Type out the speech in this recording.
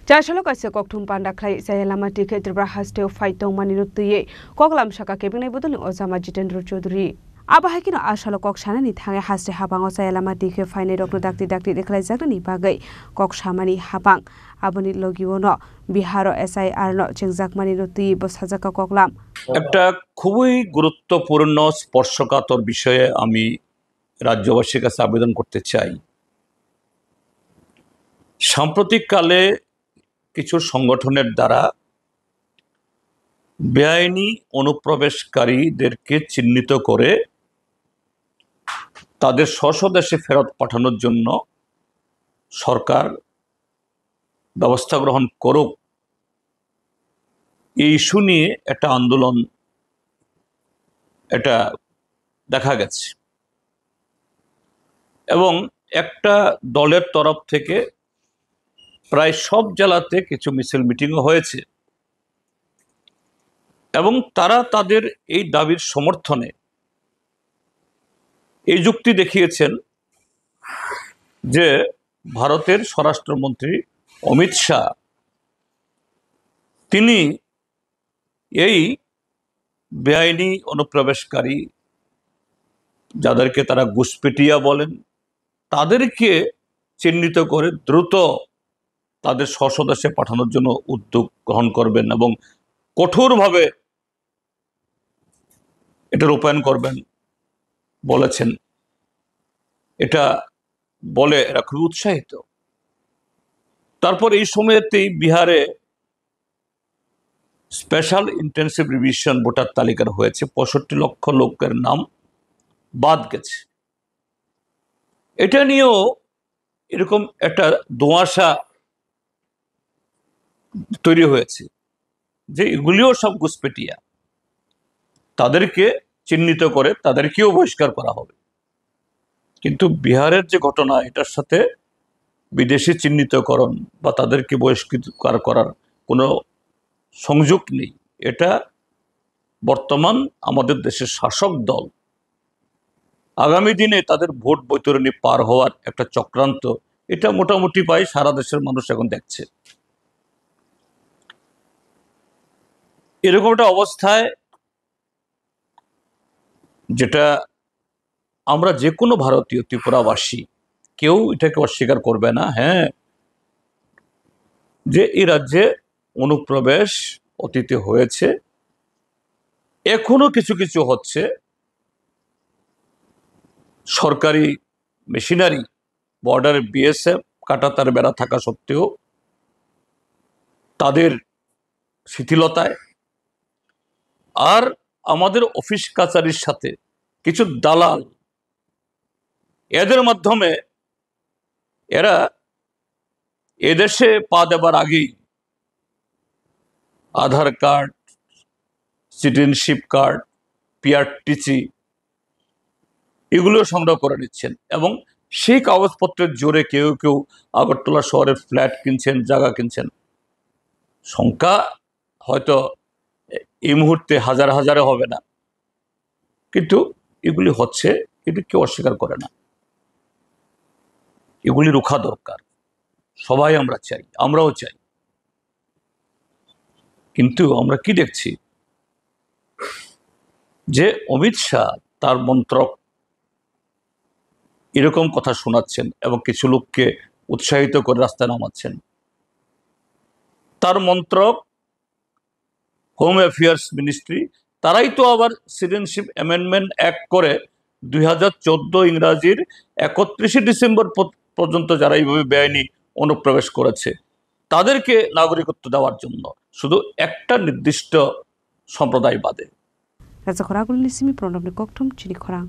Jashalo kaisa kokthum panda khlai sayalama tikhe tribra haste fight tong maninu tuye koklam shaka kebinai bodoni Osama Jitendra Chaudhary abahakino ashalo kok sanani thange haste habango sayalama tikhe faine rokno dakti dekhlai jakni bagai kok samani habang aboni logiwono Biharo SIR no chengjak maninu tuye bosajaka koklam একটা খুবই গুরুত্বপূর্ণ স্পর্শকাতর বিষয়ে আমি রাজ্যবাসীর কাছে আবেদন করতে চাই। সাম্প্রতিক কালে কিছু সংগঠনের দ্বারা বেআইনি অনুপ্রবেশকারীদেরকে চিহ্নিত করে তাদের স্ব দেশে ফেরত পাঠানোর জন্য সরকার ব্যবস্থা গ্রহণ করুক, এই ইস্যু নিয়ে একটা আন্দোলন এটা দেখা গেছে এবং একটা দলের তরফ থেকে প্রায় সব জেলাতে কিছু মিছিল মিটিংও হয়েছে এবং তারা তাদের এই দাবির সমর্থনে এই যুক্তি দেখিয়েছেন যে ভারতের স্বরাষ্ট্রমন্ত্রী অমিত শাহ তিনি এই বেআইনি অনুপ্রবেশকারী যাদেরকে তারা ঘুষপেটিয়া বলেন তাদেরকে চিহ্নিত করে দ্রুত তাদের স্ব দেশে পাঠানোর জন্য উদ্যোগ গ্রহণ করবেন এবং কঠোরভাবে এটা রূপায়ণ করবেন বলেছেন। এটা বলে এরা খুব উৎসাহিত। তারপর এই সময়তেই বিহারে স্পেশাল ইন্টেন্সিভ রিভিশন ভোটার তালিকার হয়েছে, 65 লক্ষ লোকের নাম বাদ গেছে। এটা নিয়েও এরকম একটা দোঁয়াশা তৈরি হয়েছে যে এগুলিও সব ঘুষপেটিয়া, তাদেরকে চিহ্নিত করে তাদেরকেও বহিষ্কার করা হবে। কিন্তু বিহারের যে ঘটনা, এটার সাথে বিদেশি চিহ্নিতকরণ বা তাদেরকে বহিষ্কার করার কোনো সংযোগ নেই। এটা বর্তমান আমাদের দেশের শাসক দল আগামী দিনে তাদের ভোট বৈতরণী পার হওয়ার একটা চক্রান্ত, এটা মোটামুটি পাই সারা দেশের মানুষ এখন দেখছে। এরকম একটা অবস্থায় যেটা আমরা যে কোনো ভারতীয় ত্রিপুরাবাসী কেউ এটাকে অস্বীকার করবে না, হ্যাঁ, যে এই রাজ্যে অনুপ্রবেশ অতীতে হয়েছে, এখনো কিছু কিছু হচ্ছে। সরকারি মেশিনারি, বর্ডারে BSF কাঁটাতার বেড়া থাকা সত্ত্বেও তাদের শিথিলতায় আর আমাদের অফিস কাছারির সাথে কিছু দালাল, এদের মাধ্যমে এরা এদেশে পা দেবার আগেই আধার কার্ড, সিটিজেনশিপ কার্ড, PRTC এগুলো সংগ্রহ করে নিচ্ছেন এবং সেই কাগজপত্রের জোরে কেউ কেউ আগরতলা শহরে ফ্ল্যাট কিনছেন, জায়গা কিনছেন। সংখ্যা হয়তো এই মুহূর্তে হাজার হাজারে হবে না, কিন্তু এগুলি হচ্ছে, এটি কেউ অস্বীকার করে না। এগুলি রোখা দরকার, সবাই আমরা চাই, আমরাও চাই। কিন্তু আমরা কি দেখছি যে অমিত শাহ তার মন্ত্রক এরকম কথা শোনাচ্ছেন এবং কিছু লোককে উৎসাহিত করে রাস্তায় নামাচ্ছেন। তার মন্ত্রক হোম অ্যাফেয়ার্স মিনিস্ট্রি, তারাই তো আবার সিটিজেনশিপ অ্যামেন্ডমেন্ট অ্যাক্ট করে 2014 ইংরাজির 31 ডিসেম্বর পর্যন্ত যারা এইভাবে বেআইনি অনুপ্রবেশ করেছে তাদেরকে নাগরিকত্ব দেওয়ার জন্য, শুধু একটা নির্দিষ্ট সম্প্রদায় বাদে। রাজা খরাগুল নিসিমি প্রণব ককথম চিনি খরা।